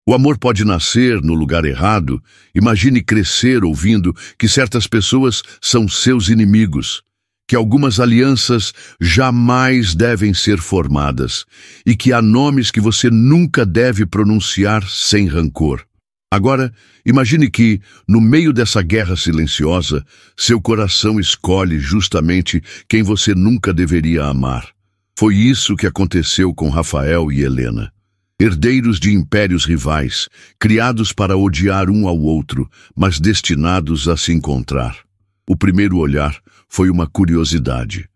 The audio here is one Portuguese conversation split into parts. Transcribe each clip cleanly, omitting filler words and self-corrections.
O amor pode nascer no lugar errado. Imagine crescer ouvindo que certas pessoas são seus inimigos, que algumas alianças jamais devem ser formadas e que há nomes que você nunca deve pronunciar sem rancor. Agora, imagine que, no meio dessa guerra silenciosa, seu coração escolhe justamente quem você nunca deveria amar. Foi isso que aconteceu com Rafael e Helena. Herdeiros de impérios rivais, criados para odiar um ao outro, mas destinados a se encontrar. O primeiro olhar foi uma curiosidade.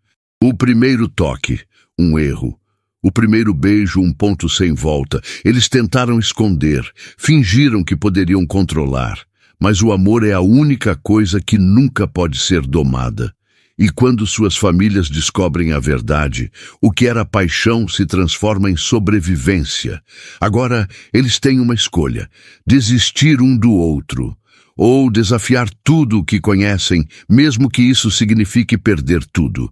O primeiro toque, um erro. O primeiro beijo, um ponto sem volta. Eles tentaram esconder, fingiram que poderiam controlar. Mas o amor é a única coisa que nunca pode ser domada. E quando suas famílias descobrem a verdade, o que era paixão se transforma em sobrevivência. Agora, eles têm uma escolha: desistir um do outro, ou desafiar tudo o que conhecem, mesmo que isso signifique perder tudo.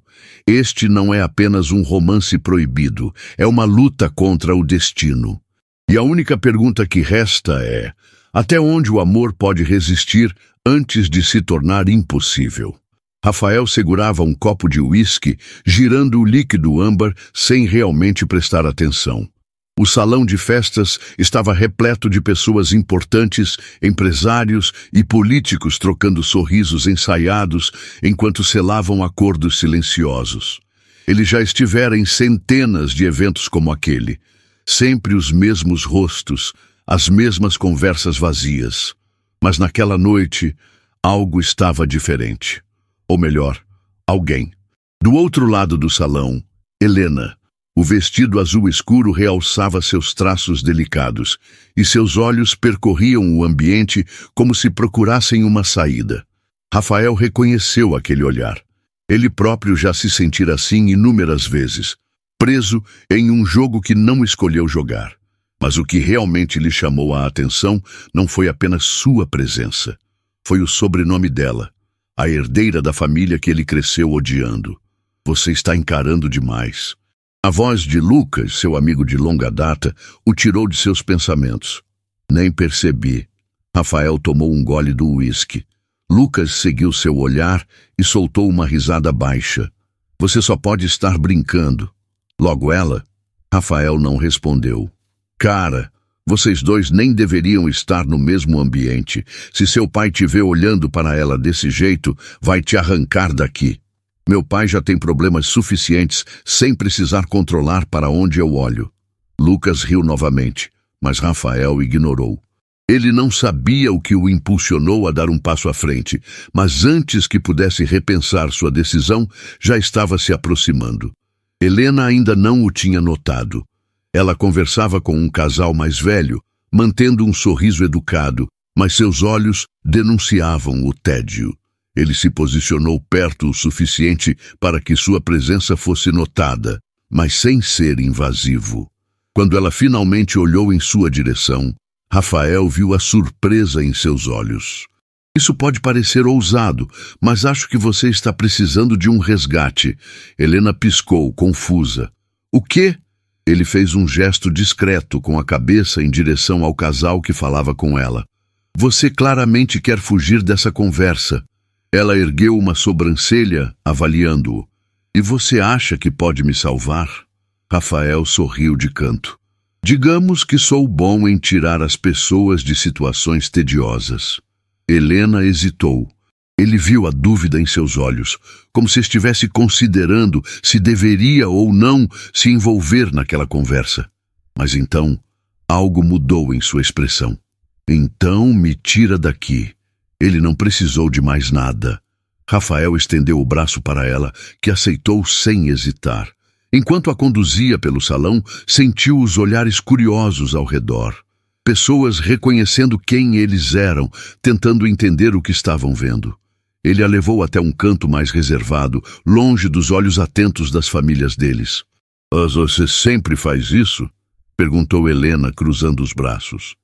Este não é apenas um romance proibido, é uma luta contra o destino. E a única pergunta que resta é: até onde o amor pode resistir antes de se tornar impossível? Rafael segurava um copo de uísque, girando o líquido âmbar sem realmente prestar atenção. O salão de festas estava repleto de pessoas importantes, empresários e políticos trocando sorrisos ensaiados enquanto selavam acordos silenciosos. Ele já estivera em centenas de eventos como aquele. Sempre os mesmos rostos, as mesmas conversas vazias. Mas naquela noite, algo estava diferente. Ou melhor, alguém. Do outro lado do salão, Helena. O vestido azul escuro realçava seus traços delicados, e seus olhos percorriam o ambiente como se procurassem uma saída. Rafael reconheceu aquele olhar. Ele próprio já se sentira assim inúmeras vezes, preso em um jogo que não escolheu jogar. Mas o que realmente lhe chamou a atenção não foi apenas sua presença. Foi o sobrenome dela, a herdeira da família que ele cresceu odiando. Você está encarando demais. A voz de Lucas, seu amigo de longa data, o tirou de seus pensamentos. Nem percebi. Rafael tomou um gole do uísque. Lucas seguiu seu olhar e soltou uma risada baixa. Você só pode estar brincando. Logo ela? Rafael não respondeu. Cara, vocês dois nem deveriam estar no mesmo ambiente. Se seu pai te vê olhando para ela desse jeito, vai te arrancar daqui. Meu pai já tem problemas suficientes sem precisar controlar para onde eu olho. Lucas riu novamente, mas Rafael ignorou. Ele não sabia o que o impulsionou a dar um passo à frente, mas antes que pudesse repensar sua decisão, já estava se aproximando. Helena ainda não o tinha notado. Ela conversava com um casal mais velho, mantendo um sorriso educado, mas seus olhos denunciavam o tédio. Ele se posicionou perto o suficiente para que sua presença fosse notada, mas sem ser invasivo. Quando ela finalmente olhou em sua direção, Rafael viu a surpresa em seus olhos. Isso pode parecer ousado, mas acho que você está precisando de um resgate. Helena piscou, confusa. O quê? Ele fez um gesto discreto com a cabeça em direção ao casal que falava com ela. Você claramente quer fugir dessa conversa. Ela ergueu uma sobrancelha, avaliando-o. E você acha que pode me salvar? Rafael sorriu de canto. Digamos que sou bom em tirar as pessoas de situações tediosas. Helena hesitou. Ele viu a dúvida em seus olhos, como se estivesse considerando se deveria ou não se envolver naquela conversa. Mas então, algo mudou em sua expressão. Então me tira daqui. Ele não precisou de mais nada. Rafael estendeu o braço para ela, que aceitou sem hesitar. Enquanto a conduzia pelo salão, sentiu os olhares curiosos ao redor. Pessoas reconhecendo quem eles eram, tentando entender o que estavam vendo. Ele a levou até um canto mais reservado, longe dos olhos atentos das famílias deles. Mas você sempre faz isso? Perguntou Helena, cruzando os braços.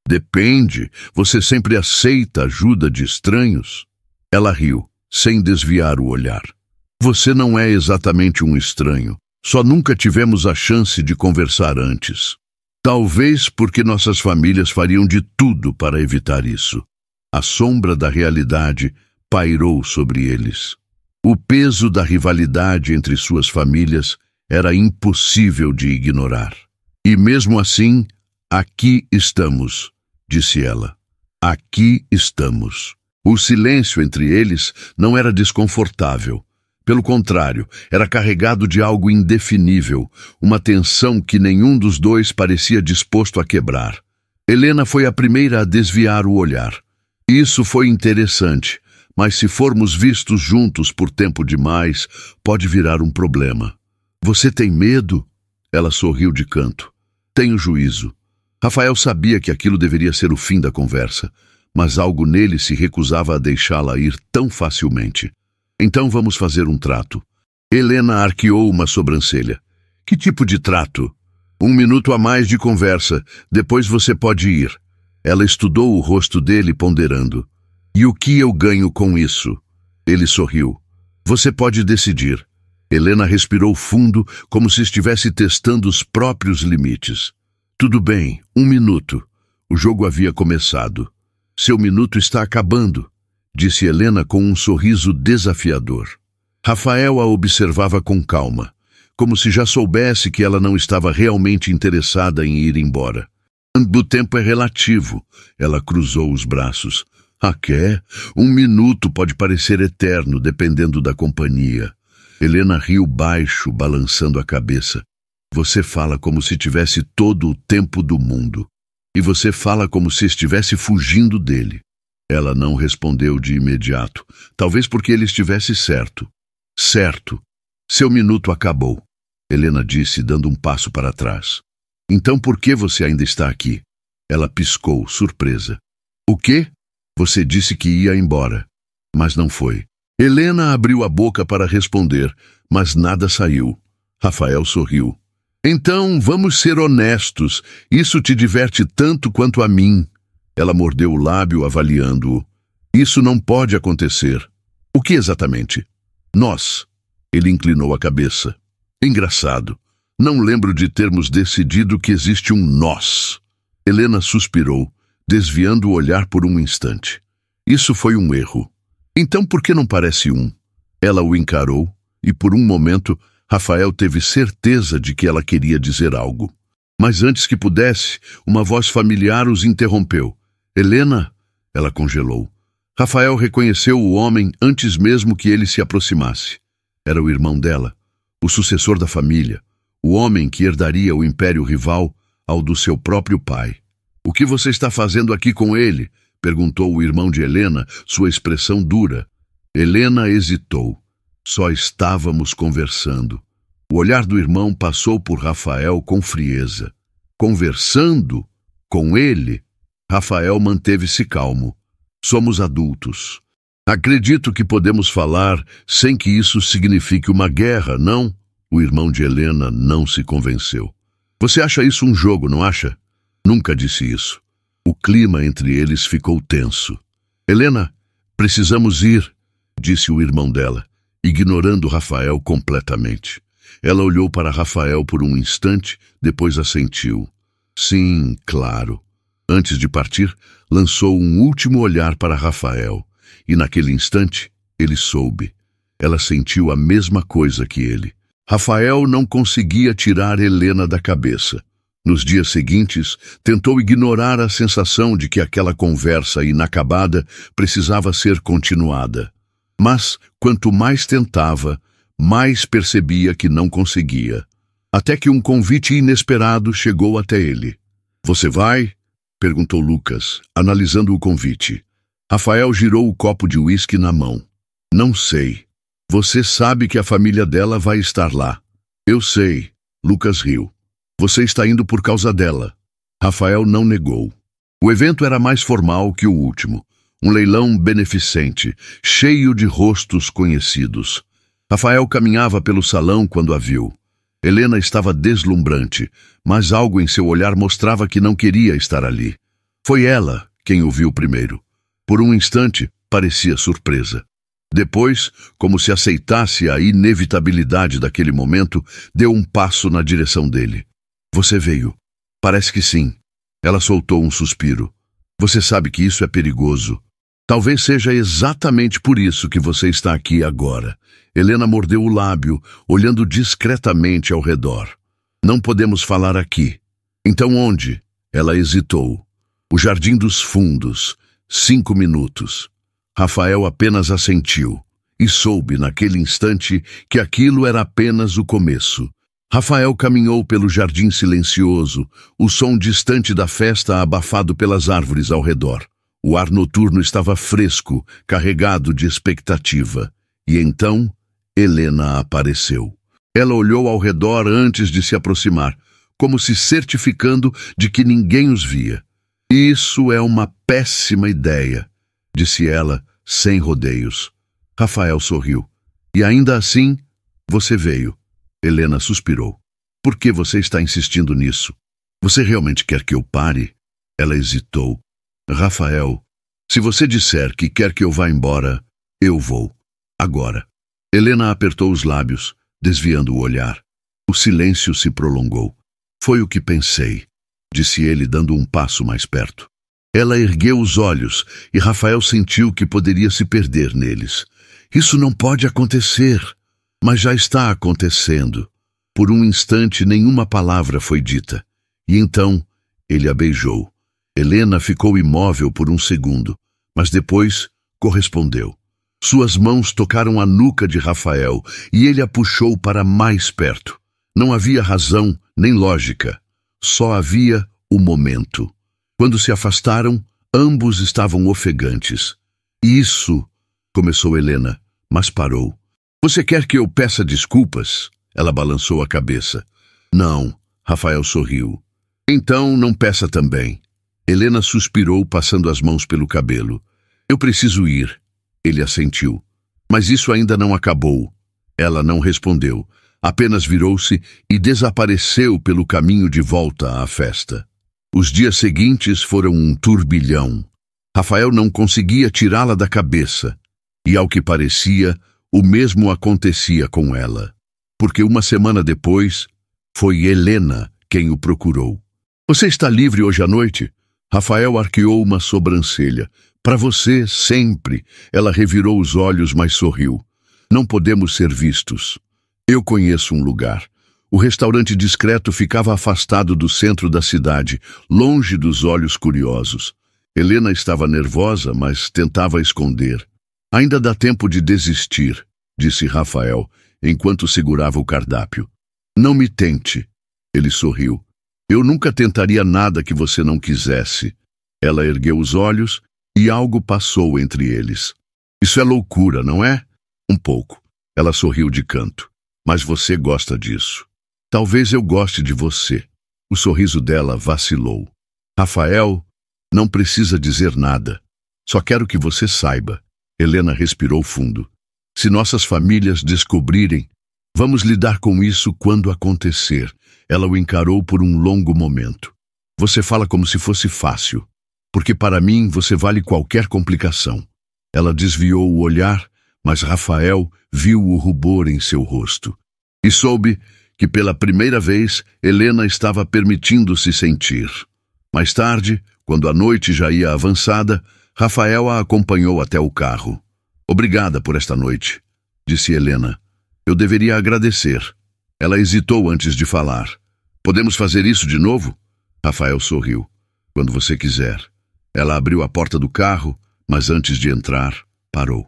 Depende. Você sempre aceita a ajuda de estranhos? Ela riu, sem desviar o olhar. Você não é exatamente um estranho. Só nunca tivemos a chance de conversar antes. Talvez porque nossas famílias fariam de tudo para evitar isso. A sombra da realidade pairou sobre eles. O peso da rivalidade entre suas famílias era impossível de ignorar. E mesmo assim, aqui estamos, disse ela. Aqui estamos. O silêncio entre eles não era desconfortável. Pelo contrário, era carregado de algo indefinível, uma tensão que nenhum dos dois parecia disposto a quebrar. Helena foi a primeira a desviar o olhar. Isso foi interessante, mas se formos vistos juntos por tempo demais, pode virar um problema. Você tem medo? Ela sorriu de canto. Tenho juízo. Rafael sabia que aquilo deveria ser o fim da conversa, mas algo nele se recusava a deixá-la ir tão facilmente. Então vamos fazer um trato. Helena arqueou uma sobrancelha. Que tipo de trato? 1 minuto a mais de conversa, depois você pode ir. Ela estudou o rosto dele, ponderando. E o que eu ganho com isso? Ele sorriu. Você pode decidir. Helena respirou fundo, como se estivesse testando os próprios limites. Tudo bem, 1 minuto. O jogo havia começado. Seu minuto está acabando, disse Helena com um sorriso desafiador. Rafael a observava com calma, como se já soubesse que ela não estava realmente interessada em ir embora. O tempo é relativo. Ela cruzou os braços. Quer? 1 minuto pode parecer eterno, dependendo da companhia. Helena riu baixo, balançando a cabeça. Você fala como se tivesse todo o tempo do mundo. E você fala como se estivesse fugindo dele. Ela não respondeu de imediato, talvez porque ele estivesse certo. Certo. Seu minuto acabou, Helena disse, dando um passo para trás. Então por que você ainda está aqui? Ela piscou, surpresa. O quê? Você disse que ia embora. Mas não foi. Helena abriu a boca para responder, mas nada saiu. Rafael sorriu. Então, vamos ser honestos. Isso te diverte tanto quanto a mim. Ela mordeu o lábio, avaliando-o. Isso não pode acontecer. O que exatamente? Nós. Ele inclinou a cabeça. Engraçado. Não lembro de termos decidido que existe um nós. Helena suspirou, desviando o olhar por um instante. Isso foi um erro. Então por que não parece um? Ela o encarou, e por um momento Rafael teve certeza de que ela queria dizer algo. Mas antes que pudesse, uma voz familiar os interrompeu. Helena? Ela congelou. Rafael reconheceu o homem antes mesmo que ele se aproximasse. Era o irmão dela, o sucessor da família, o homem que herdaria o império rival ao do seu próprio pai. O que você está fazendo aqui com ele? Perguntou o irmão de Helena, sua expressão dura. Helena hesitou. Só estávamos conversando. O olhar do irmão passou por Rafael com frieza. Conversando? Com ele? Rafael manteve-se calmo. Somos adultos. Acredito que podemos falar sem que isso signifique uma guerra, não? O irmão de Helena não se convenceu. Você acha isso um jogo, não acha? Nunca disse isso. O clima entre eles ficou tenso. Helena, precisamos ir, disse o irmão dela, ignorando Rafael completamente. Ela olhou para Rafael por um instante, depois assentiu. Sim, claro. Antes de partir, lançou um último olhar para Rafael, e naquele instante, ele soube. Ela sentiu a mesma coisa que ele. Rafael não conseguia tirar Helena da cabeça. Nos dias seguintes, tentou ignorar a sensação de que aquela conversa inacabada precisava ser continuada. Mas, quanto mais tentava, mais percebia que não conseguia. Até que um convite inesperado chegou até ele. Você vai? Perguntou Lucas, analisando o convite. Rafael girou o copo de uísque na mão. Não sei. Você sabe que a família dela vai estar lá. Eu sei. Lucas riu. Você está indo por causa dela. Rafael não negou. O evento era mais formal que o último. Um leilão beneficente, cheio de rostos conhecidos. Rafael caminhava pelo salão quando a viu. Helena estava deslumbrante, mas algo em seu olhar mostrava que não queria estar ali. Foi ela quem o viu primeiro. Por um instante, parecia surpresa. Depois, como se aceitasse a inevitabilidade daquele momento, deu um passo na direção dele. Você veio. Parece que sim. Ela soltou um suspiro. Você sabe que isso é perigoso. Talvez seja exatamente por isso que você está aqui agora. Helena mordeu o lábio, olhando discretamente ao redor. Não podemos falar aqui. Então onde? Ela hesitou. O Jardim dos Fundos. 5 minutos. Rafael apenas assentiu. E soube, naquele instante, que aquilo era apenas o começo. Rafael caminhou pelo jardim silencioso, o som distante da festa abafado pelas árvores ao redor. O ar noturno estava fresco, carregado de expectativa. E então, Helena apareceu. Ela olhou ao redor antes de se aproximar, como se certificando de que ninguém os via. Isso é uma péssima ideia, disse ela, sem rodeios. Rafael sorriu. E ainda assim, você veio. Helena suspirou. Por que você está insistindo nisso? Você realmente quer que eu pare? Ela hesitou. Rafael, se você disser que quer que eu vá embora, eu vou. Agora. Helena apertou os lábios, desviando o olhar. O silêncio se prolongou. Foi o que pensei, disse ele, dando um passo mais perto. Ela ergueu os olhos e Rafael sentiu que poderia se perder neles. Isso não pode acontecer. Mas já está acontecendo. Por um instante, nenhuma palavra foi dita. E então, ele a beijou. Helena ficou imóvel por um segundo, mas depois correspondeu. Suas mãos tocaram a nuca de Rafael e ele a puxou para mais perto. Não havia razão nem lógica. Só havia o momento. Quando se afastaram, ambos estavam ofegantes. Isso, começou Helena, mas parou. Você quer que eu peça desculpas? Ela balançou a cabeça. Não, Rafael sorriu. Então não peça também. Helena suspirou, passando as mãos pelo cabelo. Eu preciso ir. Ele assentiu. Mas isso ainda não acabou. Ela não respondeu. Apenas virou-se e desapareceu pelo caminho de volta à festa. Os dias seguintes foram um turbilhão. Rafael não conseguia tirá-la da cabeça. E, ao que parecia, o mesmo acontecia com ela. Porque uma semana depois, foi Helena quem o procurou. Você está livre hoje à noite? Rafael arqueou uma sobrancelha. Para você, sempre. Ela revirou os olhos, mas sorriu. Não podemos ser vistos. Eu conheço um lugar. O restaurante discreto ficava afastado do centro da cidade, longe dos olhos curiosos. Helena estava nervosa, mas tentava esconder. Ainda dá tempo de desistir, disse Rafael, enquanto segurava o cardápio. Não me tente. Ele sorriu. Eu nunca tentaria nada que você não quisesse. Ela ergueu os olhos e algo passou entre eles. Isso é loucura, não é? Um pouco. Ela sorriu de canto. Mas você gosta disso. Talvez eu goste de você. O sorriso dela vacilou. Rafael, não precisa dizer nada. Só quero que você saiba. Helena respirou fundo. Se nossas famílias descobrirem, vamos lidar com isso quando acontecer. Ela o encarou por um longo momento. Você fala como se fosse fácil, porque para mim você vale qualquer complicação. Ela desviou o olhar, mas Rafael viu o rubor em seu rosto. E soube que pela primeira vez Helena estava permitindo-se sentir. Mais tarde, quando a noite já ia avançada, Rafael a acompanhou até o carro. Obrigada por esta noite, disse Helena. Eu deveria agradecer. Ela hesitou antes de falar. Podemos fazer isso de novo? Rafael sorriu. Quando você quiser. Ela abriu a porta do carro, mas antes de entrar, parou.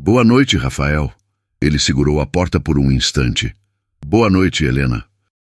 Boa noite, Rafael. Ele segurou a porta por um instante. Boa noite, Helena.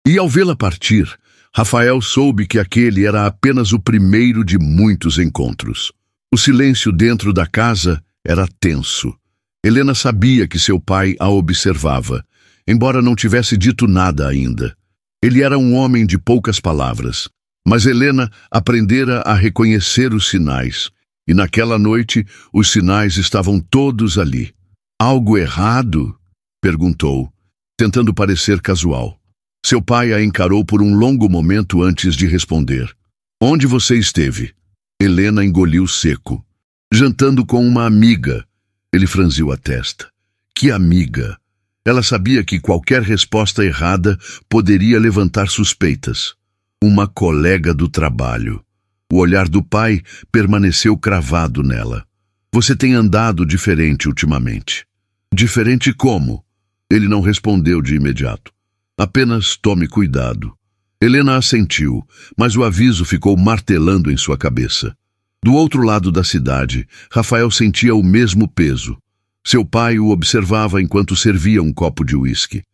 E ao vê-la partir, Rafael soube que aquele era apenas o primeiro de muitos encontros. O silêncio dentro da casa era tenso. Helena sabia que seu pai a observava, embora não tivesse dito nada ainda. Ele era um homem de poucas palavras, mas Helena aprendera a reconhecer os sinais, e naquela noite os sinais estavam todos ali. Algo errado? Perguntou, tentando parecer casual. Seu pai a encarou por um longo momento antes de responder. Onde você esteve? Helena engoliu seco. Jantando com uma amiga. Ele franziu a testa. Que amiga? Ela sabia que qualquer resposta errada poderia levantar suspeitas. Uma colega do trabalho. O olhar do pai permaneceu cravado nela. Você tem andado diferente ultimamente. Diferente como? Ele não respondeu de imediato. Apenas tome cuidado. Helena assentiu, mas o aviso ficou martelando em sua cabeça. Do outro lado da cidade, Rafael sentia o mesmo peso. Seu pai o observava enquanto servia um copo de uísque.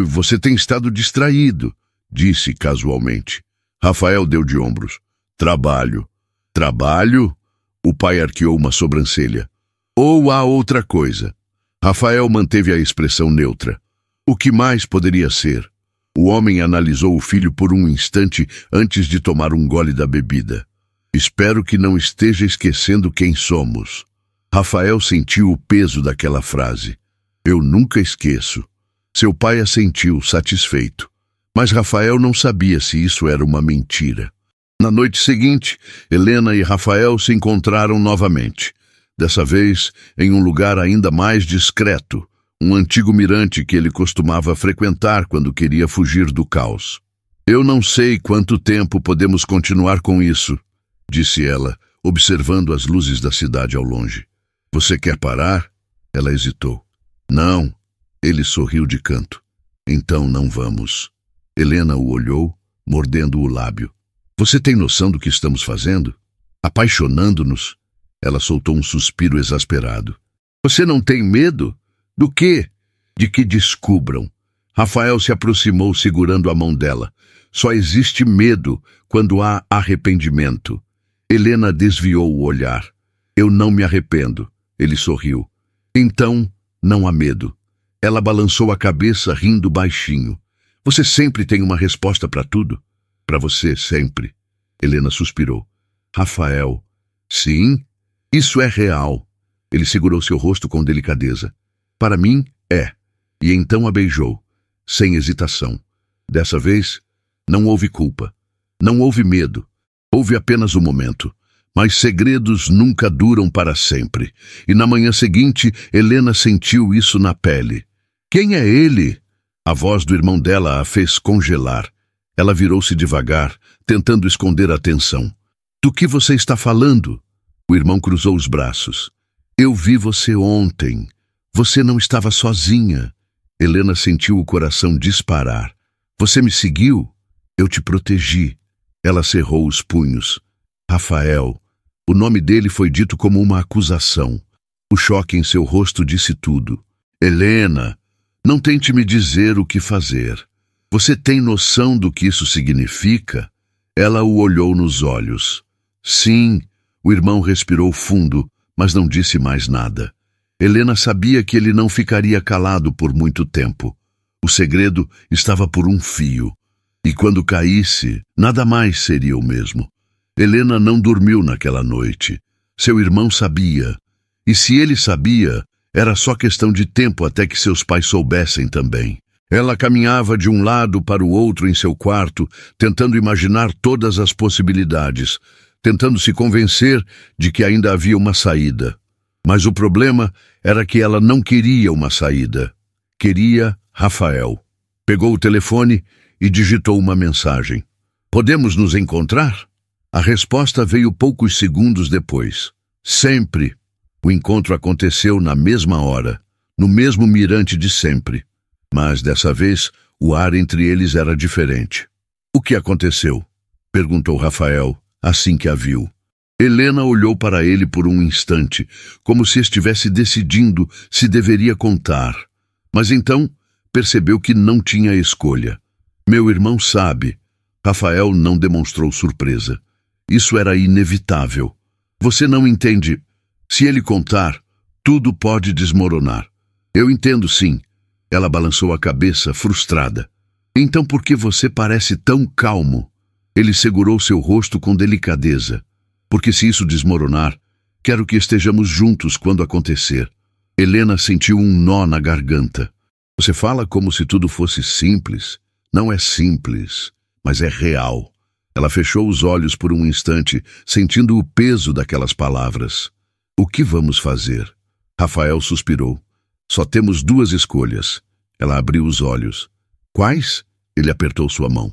Você tem estado distraído, disse casualmente. Rafael deu de ombros. Trabalho. Trabalho? O pai arqueou uma sobrancelha. Ou há outra coisa? Rafael manteve a expressão neutra. O que mais poderia ser? O homem analisou o filho por um instante antes de tomar um gole da bebida. Espero que não esteja esquecendo quem somos. Rafael sentiu o peso daquela frase. Eu nunca esqueço. Seu pai assentiu, satisfeito. Mas Rafael não sabia se isso era uma mentira. Na noite seguinte, Helena e Rafael se encontraram novamente. Dessa vez, em um lugar ainda mais discreto, um antigo mirante que ele costumava frequentar quando queria fugir do caos. Eu não sei quanto tempo podemos continuar com isso, disse ela, observando as luzes da cidade ao longe. Você quer parar? Ela hesitou. Não. Ele sorriu de canto. Então não vamos. Helena o olhou, mordendo o lábio. Você tem noção do que estamos fazendo? Apaixonando-nos? Ela soltou um suspiro exasperado. Você não tem medo? Do quê? De que descubram. Rafael se aproximou segurando a mão dela. Só existe medo quando há arrependimento. Helena desviou o olhar. Eu não me arrependo. Ele sorriu. Então, não há medo. Ela balançou a cabeça, rindo baixinho. Você sempre tem uma resposta para tudo? Para você, sempre. Helena suspirou. Rafael. Sim, isso é real. Ele segurou seu rosto com delicadeza. Para mim, é. E então a beijou, sem hesitação. Dessa vez, não houve culpa. Não houve medo. Houve apenas um momento. Mas segredos nunca duram para sempre. E na manhã seguinte, Helena sentiu isso na pele. Quem é ele? A voz do irmão dela a fez congelar. Ela virou-se devagar, tentando esconder a tensão. Do que você está falando? O irmão cruzou os braços. Eu vi você ontem. Você não estava sozinha. Helena sentiu o coração disparar. Você me seguiu? Eu te protegi. Ela cerrou os punhos. Rafael. O nome dele foi dito como uma acusação. O choque em seu rosto disse tudo. Helena, não tente me dizer o que fazer. Você tem noção do que isso significa? Ela o olhou nos olhos. Sim, o irmão respirou fundo, mas não disse mais nada. Helena sabia que ele não ficaria calado por muito tempo. O segredo estava por um fio. E quando caísse, nada mais seria o mesmo. Helena não dormiu naquela noite. Seu irmão sabia. E se ele sabia, era só questão de tempo até que seus pais soubessem também. Ela caminhava de um lado para o outro em seu quarto, tentando imaginar todas as possibilidades, tentando se convencer de que ainda havia uma saída. Mas o problema era que ela não queria uma saída. Queria Rafael. Pegou o telefone e digitou uma mensagem. Podemos nos encontrar? A resposta veio poucos segundos depois. Sempre. O encontro aconteceu na mesma hora, no mesmo mirante de sempre. Mas, dessa vez, o ar entre eles era diferente. O que aconteceu? Perguntou Rafael, assim que a viu. Helena olhou para ele por um instante, como se estivesse decidindo se deveria contar. Mas então percebeu que não tinha escolha. Meu irmão sabe. Rafael não demonstrou surpresa. Isso era inevitável. Você não entende. Se ele contar, tudo pode desmoronar. Eu entendo, sim. Ela balançou a cabeça, frustrada. Então por que você parece tão calmo? Ele segurou seu rosto com delicadeza. Porque se isso desmoronar, quero que estejamos juntos quando acontecer. Helena sentiu um nó na garganta. Você fala como se tudo fosse simples. Não é simples, mas é real. Ela fechou os olhos por um instante, sentindo o peso daquelas palavras. O que vamos fazer? Rafael suspirou. Só temos duas escolhas. Ela abriu os olhos. Quais? Ele apertou sua mão.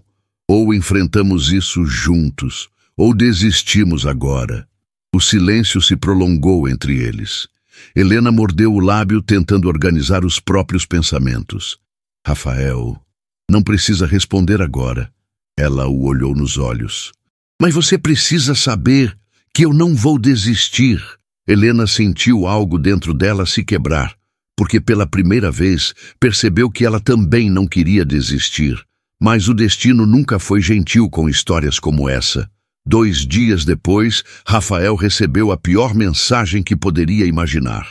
Ou enfrentamos isso juntos, ou desistimos agora. O silêncio se prolongou entre eles. Helena mordeu o lábio tentando organizar os próprios pensamentos. Rafael, não precisa responder agora. Ela o olhou nos olhos. Mas você precisa saber que eu não vou desistir. Helena sentiu algo dentro dela se quebrar, porque pela primeira vez percebeu que ela também não queria desistir. Mas o destino nunca foi gentil com histórias como essa. 2 dias depois, Rafael recebeu a pior mensagem que poderia imaginar.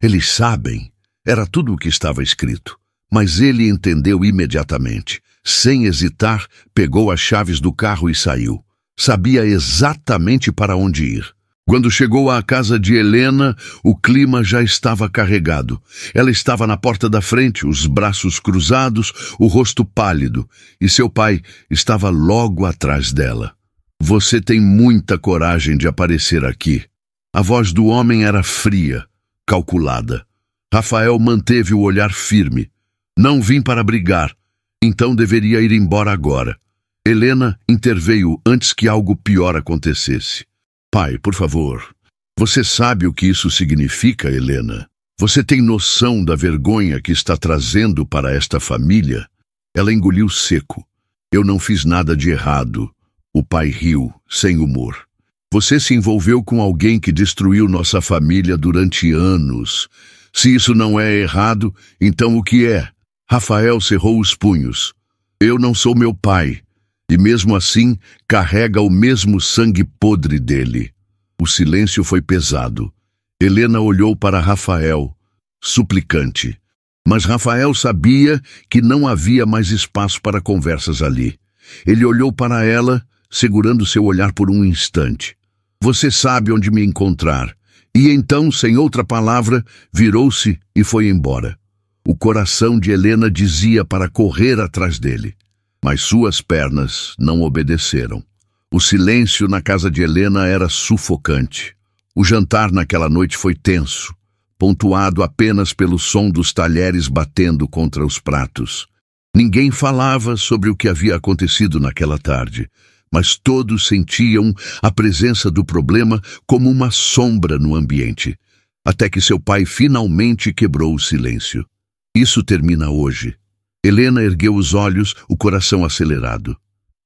Eles sabem. Era tudo o que estava escrito. Mas ele entendeu imediatamente. Sem hesitar, pegou as chaves do carro e saiu. Sabia exatamente para onde ir. Quando chegou à casa de Helena, o clima já estava carregado. Ela estava na porta da frente, os braços cruzados, o rosto pálido, e seu pai estava logo atrás dela. Você tem muita coragem de aparecer aqui. A voz do homem era fria, calculada. Rafael manteve o olhar firme. Não vim para brigar, então deveria ir embora agora. Helena interveio antes que algo pior acontecesse. Pai, por favor. Você sabe o que isso significa, Helena? Você tem noção da vergonha que está trazendo para esta família? Ela engoliu seco. Eu não fiz nada de errado. O pai riu, sem humor. Você se envolveu com alguém que destruiu nossa família durante anos. Se isso não é errado, então o que é? Rafael cerrou os punhos. Eu não sou meu pai. E mesmo assim, carrega o mesmo sangue podre dele. O silêncio foi pesado. Helena olhou para Rafael, suplicante. Mas Rafael sabia que não havia mais espaço para conversas ali. Ele olhou para ela, segurando seu olhar por um instante. Você sabe onde me encontrar. E então, sem outra palavra, virou-se e foi embora. O coração de Helena dizia para correr atrás dele. Mas suas pernas não obedeceram. O silêncio na casa de Helena era sufocante. O jantar naquela noite foi tenso, pontuado apenas pelo som dos talheres batendo contra os pratos. Ninguém falava sobre o que havia acontecido naquela tarde, mas todos sentiam a presença do problema como uma sombra no ambiente, até que seu pai finalmente quebrou o silêncio. Isso termina hoje. Helena ergueu os olhos, o coração acelerado.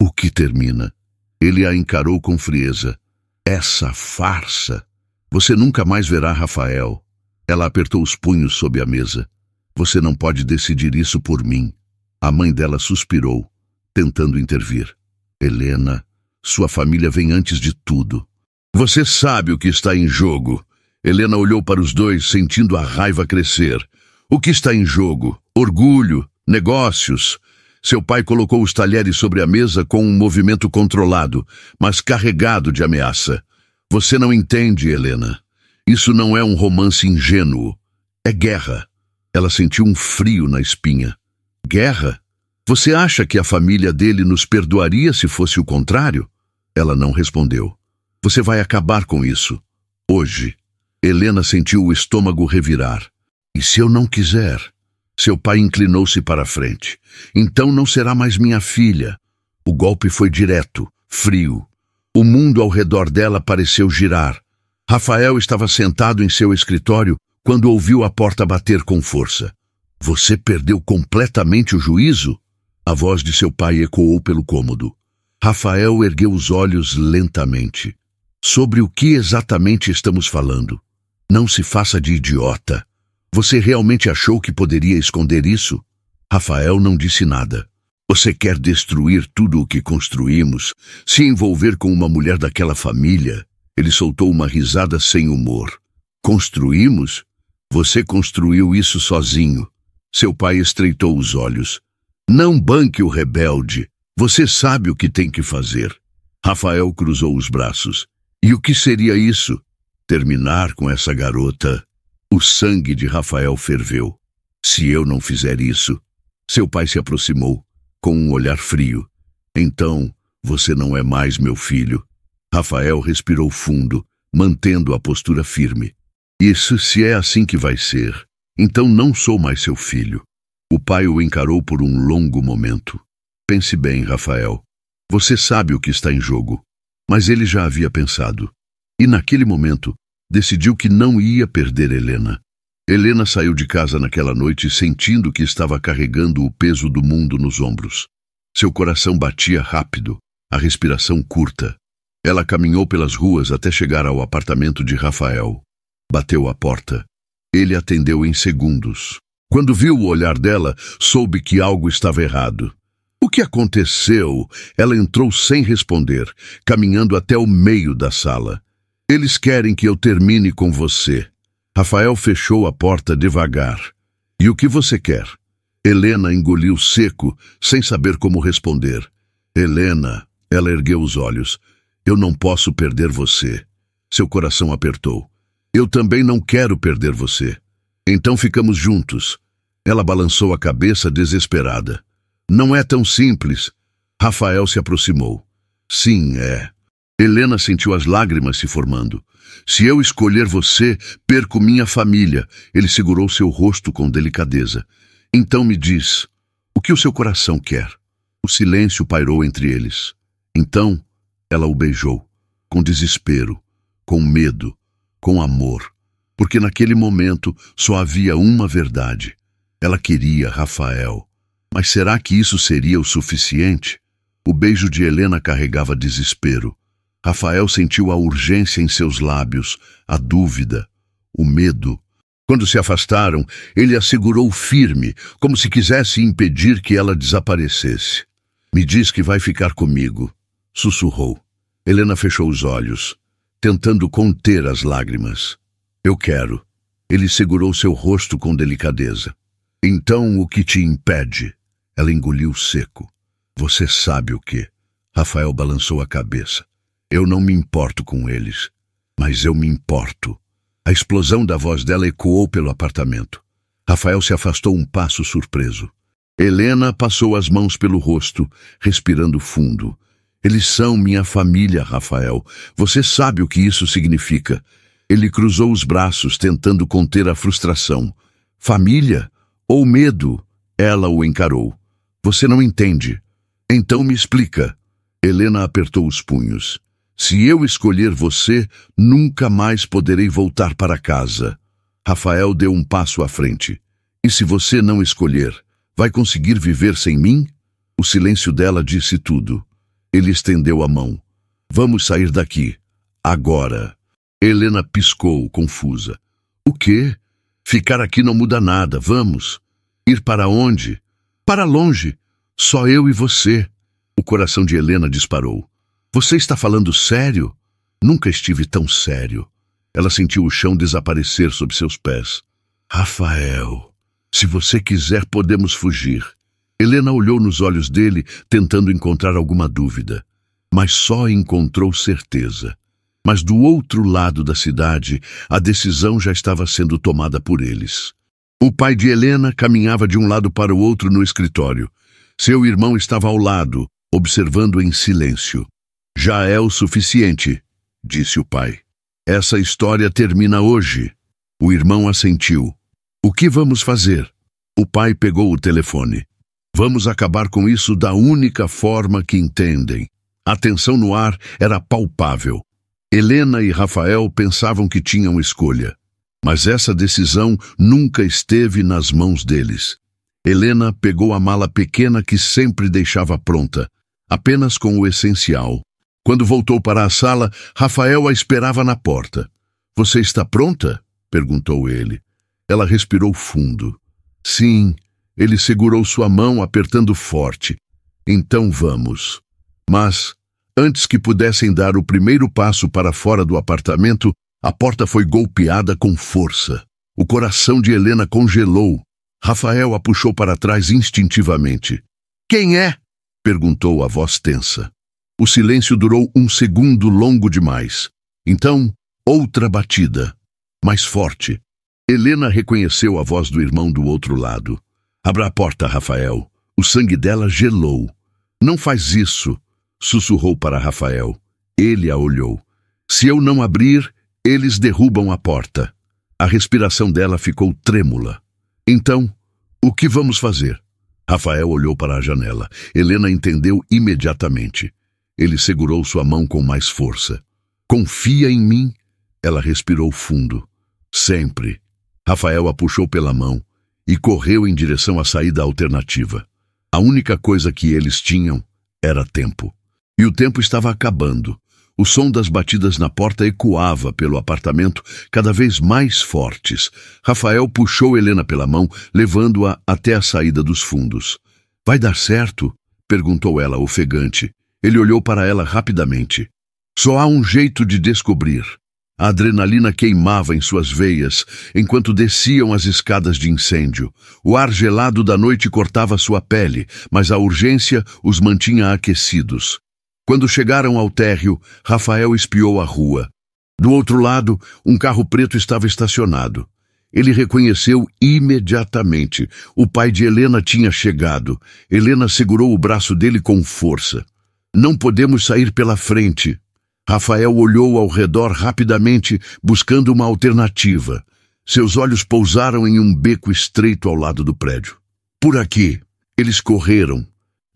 O que termina? Ele a encarou com frieza. Essa farsa! Você nunca mais verá Rafael. Ela apertou os punhos sob a mesa. Você não pode decidir isso por mim. A mãe dela suspirou, tentando intervir. Helena, sua família vem antes de tudo. Você sabe o que está em jogo. Helena olhou para os dois, sentindo a raiva crescer. O que está em jogo? Orgulho? Negócios. Seu pai colocou os talheres sobre a mesa com um movimento controlado, mas carregado de ameaça. Você não entende, Helena. Isso não é um romance ingênuo. É guerra. Ela sentiu um frio na espinha. Guerra? Você acha que a família dele nos perdoaria se fosse o contrário? Ela não respondeu. Você vai acabar com isso. Hoje. Helena sentiu o estômago revirar. E se eu não quiser? Seu pai inclinou-se para a frente. Então não será mais minha filha. O golpe foi direto, frio. O mundo ao redor dela pareceu girar. Rafael estava sentado em seu escritório quando ouviu a porta bater com força. Você perdeu completamente o juízo? A voz de seu pai ecoou pelo cômodo. Rafael ergueu os olhos lentamente. Sobre o que exatamente estamos falando? Não se faça de idiota. Você realmente achou que poderia esconder isso? Rafael não disse nada. Você quer destruir tudo o que construímos, se envolver com uma mulher daquela família? Ele soltou uma risada sem humor. Construímos? Você construiu isso sozinho. Seu pai estreitou os olhos. Não banque o rebelde. Você sabe o que tem que fazer. Rafael cruzou os braços. E o que seria isso? Terminar com essa garota? O sangue de Rafael ferveu. Se eu não fizer isso... Seu pai se aproximou, com um olhar frio. Então, você não é mais meu filho. Rafael respirou fundo, mantendo a postura firme. Isso, se é assim que vai ser, então não sou mais seu filho. O pai o encarou por um longo momento. Pense bem, Rafael. Você sabe o que está em jogo. Mas ele já havia pensado. E naquele momento, decidiu que não ia perder Helena. Helena saiu de casa naquela noite sentindo que estava carregando o peso do mundo nos ombros. Seu coração batia rápido, a respiração curta. Ela caminhou pelas ruas até chegar ao apartamento de Rafael. Bateu à porta. Ele atendeu em segundos. Quando viu o olhar dela, soube que algo estava errado. O que aconteceu? Ela entrou sem responder, caminhando até o meio da sala. Eles querem que eu termine com você. Rafael fechou a porta devagar. E o que você quer? Helena engoliu seco, sem saber como responder. Helena, ela ergueu os olhos. Eu não posso perder você. Seu coração apertou. Eu também não quero perder você. Então ficamos juntos. Ela balançou a cabeça desesperada. Não é tão simples. Rafael se aproximou. Sim, é. Helena sentiu as lágrimas se formando. Se eu escolher você, perco minha família. Ele segurou seu rosto com delicadeza. Então me diz, o que o seu coração quer? O silêncio pairou entre eles. Então, ela o beijou, com desespero, com medo, com amor. Porque naquele momento só havia uma verdade. Ela queria Rafael. Mas será que isso seria o suficiente? O beijo de Helena carregava desespero. Rafael sentiu a urgência em seus lábios, a dúvida, o medo. Quando se afastaram, ele a segurou firme, como se quisesse impedir que ela desaparecesse. Me diz que vai ficar comigo, sussurrou. Helena fechou os olhos, tentando conter as lágrimas. Eu quero. Ele segurou seu rosto com delicadeza. Então o que te impede? Ela engoliu seco. Você sabe o que? Rafael balançou a cabeça. Eu não me importo com eles, mas eu me importo. A explosão da voz dela ecoou pelo apartamento. Rafael se afastou um passo surpreso. Helena passou as mãos pelo rosto, respirando fundo. Eles são minha família, Rafael. Você sabe o que isso significa. Ele cruzou os braços, tentando conter a frustração. Família? Ou medo? Ela o encarou. Você não entende. Então me explica. Helena apertou os punhos. Se eu escolher você, nunca mais poderei voltar para casa. Rafael deu um passo à frente. E se você não escolher, vai conseguir viver sem mim? O silêncio dela disse tudo. Ele estendeu a mão. Vamos sair daqui. Agora. Helena piscou, confusa. O quê? Ficar aqui não muda nada. Vamos. Ir para onde? Para longe. Só eu e você. O coração de Helena disparou. Você está falando sério? Nunca estive tão sério. Ela sentiu o chão desaparecer sob seus pés. Rafael, se você quiser, podemos fugir. Helena olhou nos olhos dele, tentando encontrar alguma dúvida. Mas só encontrou certeza. Mas do outro lado da cidade, a decisão já estava sendo tomada por eles. O pai de Helena caminhava de um lado para o outro no escritório. Seu irmão estava ao lado, observando em silêncio. Já é o suficiente, disse o pai. Essa história termina hoje. O irmão assentiu. O que vamos fazer? O pai pegou o telefone. Vamos acabar com isso da única forma que entendem. A tensão no ar era palpável. Helena e Rafael pensavam que tinham escolha. Mas essa decisão nunca esteve nas mãos deles. Helena pegou a mala pequena que sempre deixava pronta, apenas com o essencial. Quando voltou para a sala, Rafael a esperava na porta. Você está pronta? Perguntou ele. Ela respirou fundo. Sim. Ele segurou sua mão, apertando forte. Então vamos. Mas, antes que pudessem dar o primeiro passo para fora do apartamento, a porta foi golpeada com força. O coração de Helena congelou. Rafael a puxou para trás instintivamente. Quem é? Perguntou a voz tensa. O silêncio durou um segundo longo demais. Então, outra batida, mais forte. Helena reconheceu a voz do irmão do outro lado. Abra a porta, Rafael. O sangue dela gelou. Não faz isso, sussurrou para Rafael. Ele a olhou. Se eu não abrir, eles derrubam a porta. A respiração dela ficou trêmula. Então, o que vamos fazer? Rafael olhou para a janela. Helena entendeu imediatamente. Ele segurou sua mão com mais força. Confia em mim? Ela respirou fundo. Sempre. Rafael a puxou pela mão e correu em direção à saída alternativa. A única coisa que eles tinham era tempo. E o tempo estava acabando. O som das batidas na porta ecoava pelo apartamento, cada vez mais fortes. Rafael puxou Helena pela mão, levando-a até a saída dos fundos. Vai dar certo? Perguntou ela, ofegante. Ele olhou para ela rapidamente. Só há um jeito de descobrir. A adrenalina queimava em suas veias, enquanto desciam as escadas de incêndio. O ar gelado da noite cortava sua pele, mas a urgência os mantinha aquecidos. Quando chegaram ao térreo, Rafael espiou a rua. Do outro lado, um carro preto estava estacionado. Ele reconheceu imediatamente. O pai de Helena tinha chegado. Helena segurou o braço dele com força. Não podemos sair pela frente. Rafael olhou ao redor rapidamente, buscando uma alternativa. Seus olhos pousaram em um beco estreito ao lado do prédio. Por aqui. Eles correram,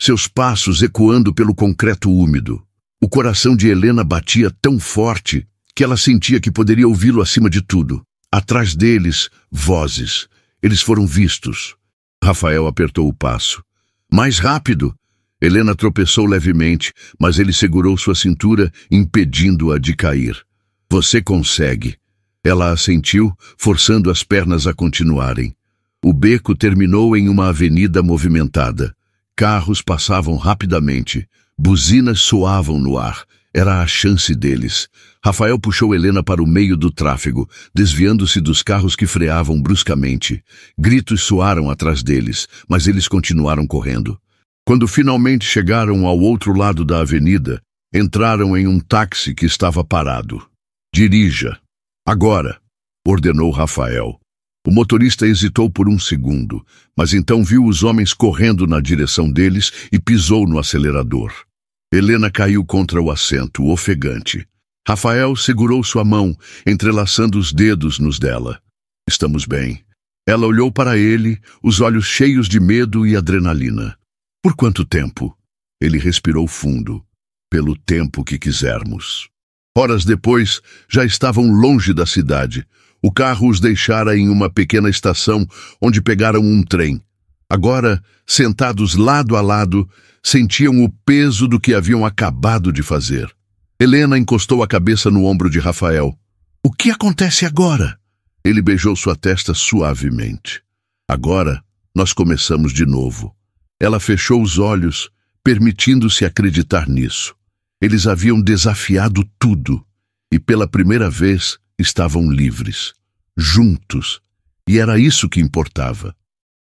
seus passos ecoando pelo concreto úmido. O coração de Helena batia tão forte que ela sentia que poderia ouvi-lo acima de tudo. Atrás deles, vozes. Eles foram vistos. Rafael apertou o passo. Mais rápido! Helena tropeçou levemente, mas ele segurou sua cintura, impedindo-a de cair. Você consegue. Ela assentiu, forçando as pernas a continuarem. O beco terminou em uma avenida movimentada. Carros passavam rapidamente. Buzinas soavam no ar. Era a chance deles. Rafael puxou Helena para o meio do tráfego, desviando-se dos carros que freavam bruscamente. Gritos soaram atrás deles, mas eles continuaram correndo. Quando finalmente chegaram ao outro lado da avenida, entraram em um táxi que estava parado. Dirija. Agora, ordenou Rafael. O motorista hesitou por um segundo, mas então viu os homens correndo na direção deles e pisou no acelerador. Helena caiu contra o assento, ofegante. Rafael segurou sua mão, entrelaçando os dedos nos dela. Estamos bem. Ela olhou para ele, os olhos cheios de medo e adrenalina. Por quanto tempo? Ele respirou fundo. Pelo tempo que quisermos. Horas depois, já estavam longe da cidade. O carro os deixara em uma pequena estação onde pegaram um trem. Agora, sentados lado a lado, sentiam o peso do que haviam acabado de fazer. Helena encostou a cabeça no ombro de Rafael. O que acontece agora? Ele beijou sua testa suavemente. Agora, nós começamos de novo. Ela fechou os olhos, permitindo-se acreditar nisso. Eles haviam desafiado tudo, e pela primeira vez estavam livres, juntos, e era isso que importava.